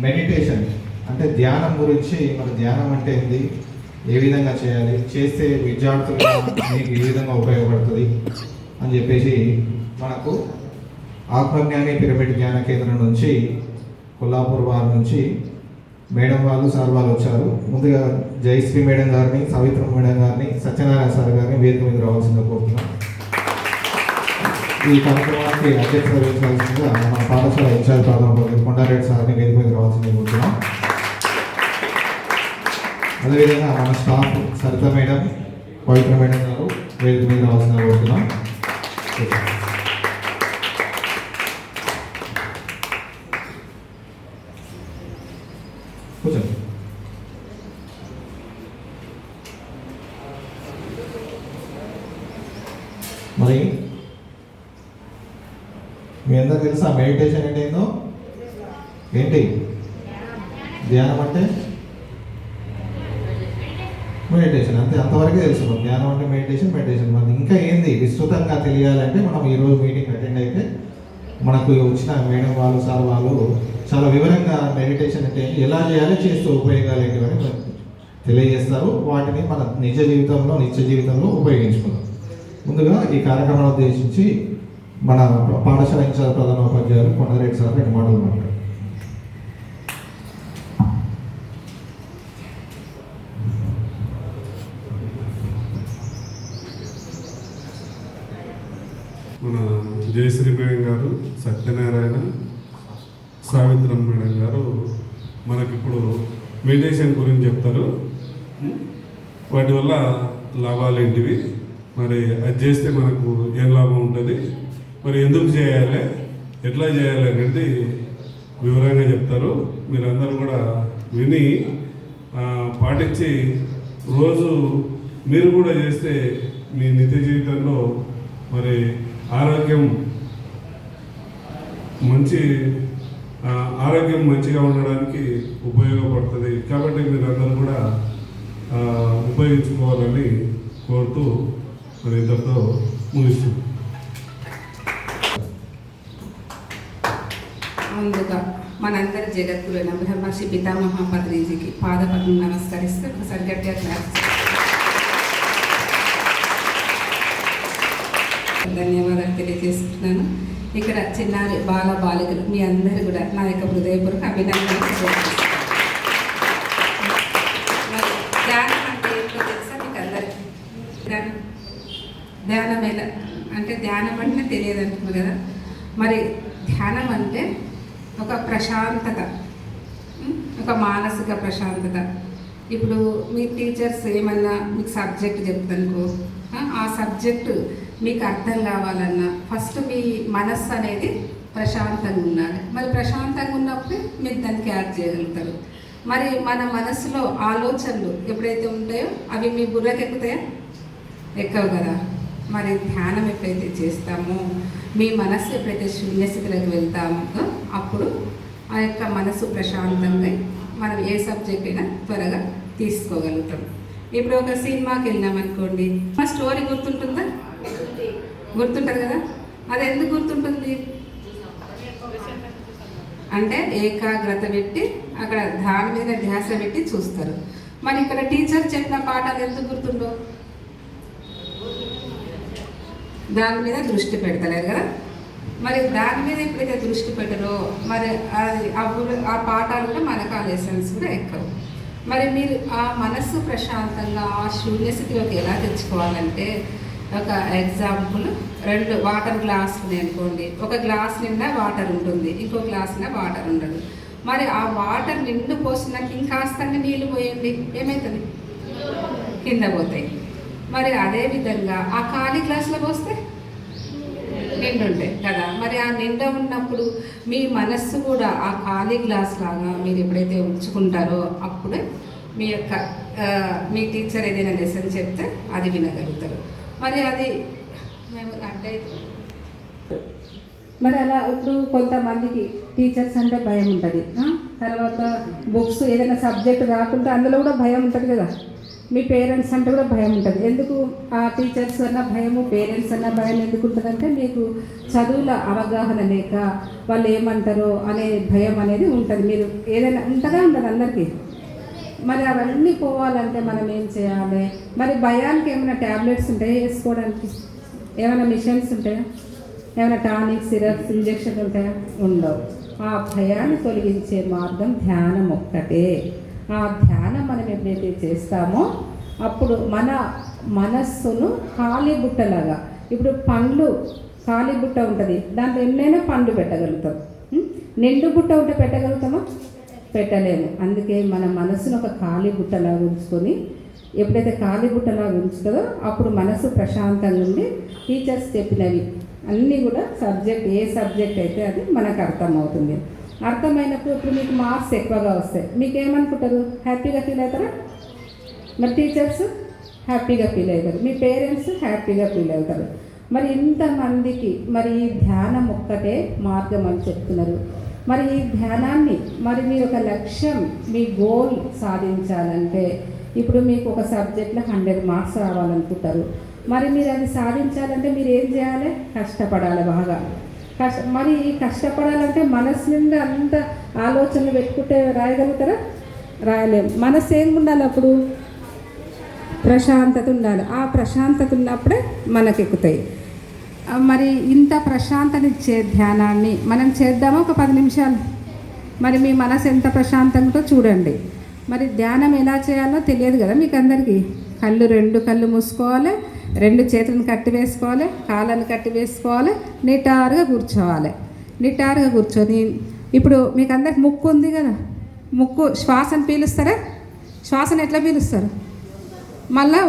Meditation అంటే ధ్యానం గురించి, మన ధ్యానం అంటే ఏంది, ఏ విధంగా చేయాలి, చేస్తే విద్యార్థులు మీకు ఏ విధంగా ఉపయోగపడుతుంది అని చెప్పేసి మనకు ఆత్మజ్ఞాని పిరమిడ్ జ్ఞాన కేంద్రం నుంచి కొల్లాపూర్ వారి నుంచి మేడం వాళ్ళు, సార్ వాళ్ళు వచ్చారు. ముందుగా జయశ్రీ మేడం గారిని, సవిత్ర మేడం గారిని, సత్యనారాయణ సార్ గారిని వేదిక మీద రావాల్సిందిగా కోరుతున్నాం. ఈ కార్యక్రమానికి అధ్యక్షత వహించాల్సిందిగా మన పాఠశాల ఇన్ఛార్జ్ ప్రాథమిక కొండారెడ్డి సార్ని వేదిక మీద రావాల్సిందిగా కోరుతున్నాం. అదేవిధంగా మన స్టాఫ్ సరిత మేడం, పవిత్ర మేడం గారు వేదిక మీద రావాల్సిందిగా కోరుతున్నాం. కూర్చోండి. మరి మీ అందరికి తెలుసా మెడిటేషన్ అంటే ఏందో? ఏంటి ధ్యానం అంటే? మెడిటేషన్ అంతే, అంతవరకే తెలుసు. ధ్యానం అంటే మెడిటేషన్, మెడిటేషన్ మరి ఇంకా ఏంది విస్తృతంగా తెలియాలంటే మనం ఈరోజు మీటింగ్ అటెండ్ అయితే మనకు వచ్చిన మేడం వాళ్ళు, సార్ వాళ్ళు చాలా వివరంగా మెడిటేషన్ అంటే ఎలా చేయాలి, చేస్తూ ఉపయోగాలు ఏంటివని తెలియజేస్తారు. వాటిని మన నిత్య జీవితంలో ఉపయోగించుకుందాం. ముందుగా ఈ కార్యక్రమాన్ని ఉద్దేశించి మన పాఠశాల ఇన్ఛార్జ్ ప్రధానోపాధ్యాయులు కొండారెడ్డి సార్ 2 మాటలు మాట్లాడారు. మన జయశ్రీ మేడం గారు, సత్యనారాయణ, సావిత్రం మేడం గారు మనకిప్పుడు మెడిటేషన్ గురించి చెప్తారు. వాటి వల్ల లాభాలు ఏంటివి, మరి అది చేస్తే మనకు ఏం లాభం ఉంటుంది, మరి ఎందుకు చేయాలి, ఎట్లా చేయాలి అనేది వివరంగా చెప్తారు. మీరందరూ కూడా విని పాటించి రోజు మీరు కూడా చేస్తే మీ నిత్య జీవితంలో మరి ఆరోగ్యం మంచిగా ఉండడానికి ఉపయోగపడుతుంది. కాబట్టి మీరందరూ కూడా ఉపయోగించుకోవాలని కోరుతూ మరి ఇంతతో ముగిస్తుంది. ముందుగా మనందరి జగద్గురైన బ్రహ్మర్షి పితామహ పత్రిజీకి పాదపద్మం నమస్కరిస్తూ ఒకసారి గట్టిగా క్లాస్. ధన్యవాదాలు తెలియజేస్తున్నాను. ఇక్కడ చిన్నారి బాలికలు మీ అందరూ కూడా నా యొక్క హృదయపూర్వక అభినందనలు తెలియజేస్తున్నాను. ధ్యానం అంటే ఏంటో తెలుసా మీకు అందరికీ? ధ్యానం ఎలా అంటే, ధ్యానం అంటే తెలియదు అంటున్నారు కదా. మరి ధ్యానం అంటే ఒక ప్రశాంతత, ఒక మానసిక ప్రశాంతత. ఇప్పుడు మీ టీచర్స్ ఏమన్నా మీకు సబ్జెక్ట్ చెప్తానుకో, ఆ సబ్జెక్టు మీకు అర్థం కావాలన్నా ఫస్ట్ మీ మనస్సు అనేది ప్రశాంతంగా ఉండాలి. మరి ప్రశాంతంగా ఉన్నప్పుడు మీరు దానికి యాడ్ చేయగలుగుతారు. మరి మన మనసులో ఆలోచనలు ఎప్పుడైతే ఉంటాయో అవి మీ బుర్రకి ఎక్కుతాయా? ఎక్కవు కదా. మరి ధ్యానం ఎప్పుడైతే చేస్తామో, మీ మనస్సు ఎప్పుడైతే శూన్యస్థితిలోకి వెళ్తామో అప్పుడు ఆ యొక్క మనసు ప్రశాంతంగా మనం ఏ సబ్జెక్ట్ అయినా త్వరగా తీసుకోగలుగుతాం. ఇప్పుడు ఒక సినిమాకి వెళ్ళామనుకోండి, మా స్టోరీ గుర్తుంటుందా? గుర్తుంటుంది కదా. అది ఎందుకు గుర్తుంటుంది అంటే ఏకాగ్రత పెట్టి అక్కడ దాని మీద ధ్యాస పెట్టి చూస్తారు. మరి ఇక్కడ టీచర్ చెప్పిన పాఠాలు ఎందుకు గుర్తుండవు? దాని మీద దృష్టి పెడతలేరు కదా. మరి దాని మీద ఎప్పుడైతే దృష్టి పెట్టరో మరి అది ఆ పాఠాలు కూడా మనకు ఆ లెసన్స్ కూడా ఎక్కువ. మరి మీరు ఆ మనస్సు ప్రశాంతంగా ఆ శూన్యస్థితిలోకి ఎలా తెచ్చుకోవాలంటే, ఒక ఎగ్జాంపుల్, 2 వాటర్ గ్లాసులు ఉన్నాయి అనుకోండి. ఒక గ్లాస్ నిండా వాటర్ ఉంటుంది, ఇంకో గ్లాస్ నిండా వాటర్ ఉండదు. మరి ఆ వాటర్ నిండు పోసినాక ఇంకాస్త నీళ్ళు పోయండి, ఏమవుతుంది? కింద పోతాయి. మరి అదేవిధంగా ఆ ఖాళీ గ్లాసులో పోస్తే నిండు ఉంటాయి కదా. మరి ఆ నిండా ఉన్నప్పుడు మీ మనస్సు కూడా ఆ ఖాళీ గ్లాస్ లాగా మీరు ఎప్పుడైతే ఉంచుకుంటారో అప్పుడే మీ టీచర్ ఏదైనా లెసన్ చెప్తే అది వినగలుగుతారు. మరి అది మేము అంటే మరి అలా ఇప్పుడు కొంతమందికి టీచర్స్ అంటే భయం ఉంటుంది. తర్వాత బుక్స్ ఏదైనా సబ్జెక్ట్ కాకుండా అందులో కూడా భయం ఉంటుంది కదా. మీ పేరెంట్స్ అంటే కూడా భయం ఉంటుంది. ఎందుకు ఆ టీచర్స్ అన్న భయము, పేరెంట్స్ అన్న భయం ఎందుకు ఉంటుందంటే మీకు చదువుల అవగాహన లేక వాళ్ళు ఏమంటారో అనే భయం అనేది ఉంటుంది. మీరు ఏదైనా ఉంటుందా ఉండదు అందరికీ. మరి అవన్నీ పోవాలంటే మనం ఏం చేయాలి? మరి భయానికి ఏమైనా ట్యాబ్లెట్స్ ఉంటాయా వేసుకోవడానికి? ఏమైనా మిషన్స్ ఉంటాయా? ఏమైనా టానిక్, సిరప్స్, ఇంజెక్షన్ ఉంటాయా? ఉండవు. ఆ భయాన్ని తొలగించే మార్గం ధ్యానం ఒక్కటే. ఆ ధ్యానం మనం ఎప్పుడైతే చేస్తామో అప్పుడు మన మనస్సును ఖాళీ బుట్టలాగా, ఇప్పుడు పండ్లు ఖాళీ బుట్ట ఉంటుంది, దాంట్లో ఎన్నైనా పండ్లు పెట్టగలుగుతాం. నిండు బుట్ట ఉంటే పెట్టగలుగుతామా? పెట్టలేము. అందుకే మన మనసును ఒక ఖాళీ బుట్టలాగా ఉంచుకొని, ఎప్పుడైతే ఖాళీ బుట్టలాగా ఉంచుతుందో అప్పుడు మనసు ప్రశాంతంగా ఉండి టీచర్స్ చెప్పినవి అన్నీ కూడా ఏ సబ్జెక్ట్ అయితే అది మనకు అర్థమవుతుంది. అర్థమైనప్పుడు ఇప్పుడు మీకు మార్క్స్ ఎక్కువగా వస్తాయి. మీకు ఏమనుకుంటారు? హ్యాపీగా ఫీల్ అవుతారా? మరి టీచర్స్ హ్యాపీగా ఫీల్ అవుతారు, మీ పేరెంట్స్ హ్యాపీగా ఫీల్ అవుతారు. మరి ఇంతమందికి మరి ఈ ధ్యానం ఒక్కటే మార్గం అని చెప్తున్నారు. మరి ఈ ధ్యానాన్ని మరి మీ ఒక లక్ష్యం, మీ గోల్ సాధించాలంటే ఇప్పుడు మీకు ఒక సబ్జెక్ట్లో 100 మార్క్స్ రావాలనుకుంటారు. మరి మీరు అది సాధించాలంటే మీరు ఏం చేయాలి? కష్టపడాలి బాగా. మరి కష్టపడాలంటే మనసు నిండా అంత ఆలోచనలు పెట్టుకుంటే రాయగలుగుతారా? రాయలేము. మనసు ఏం ఉండాలి అప్పుడు? ప్రశాంతత ఉండాలి. ఆ ప్రశాంతత ఉన్నప్పుడే మనకు ఎక్కుతాయి. మరి ఇంత ప్రశాంతనిచ్చే ధ్యానాన్ని మనం చేద్దామా ఒక 10 నిమిషాలు? మరి మీ మనసు ఎంత ప్రశాంతంగా చూడండి. మరి ధ్యానం ఎలా చేయాలో తెలియదు కదా మీకు అందరికీ. 2 కళ్ళు మూసుకోవాలి, 2 చేతులను కట్టి వేసుకోవాలి, కాళ్ళను కట్టి వేసుకోవాలి, నిటారుగా కూర్చోవాలి. నిటారుగా కూర్చొని ఇప్పుడు మీకు అందరికి ముక్కు ఉంది కదా, ముక్కు శ్వాసను పీలుస్తారా? శ్వాసను ఎట్లా పీలుస్తారు? మళ్ళా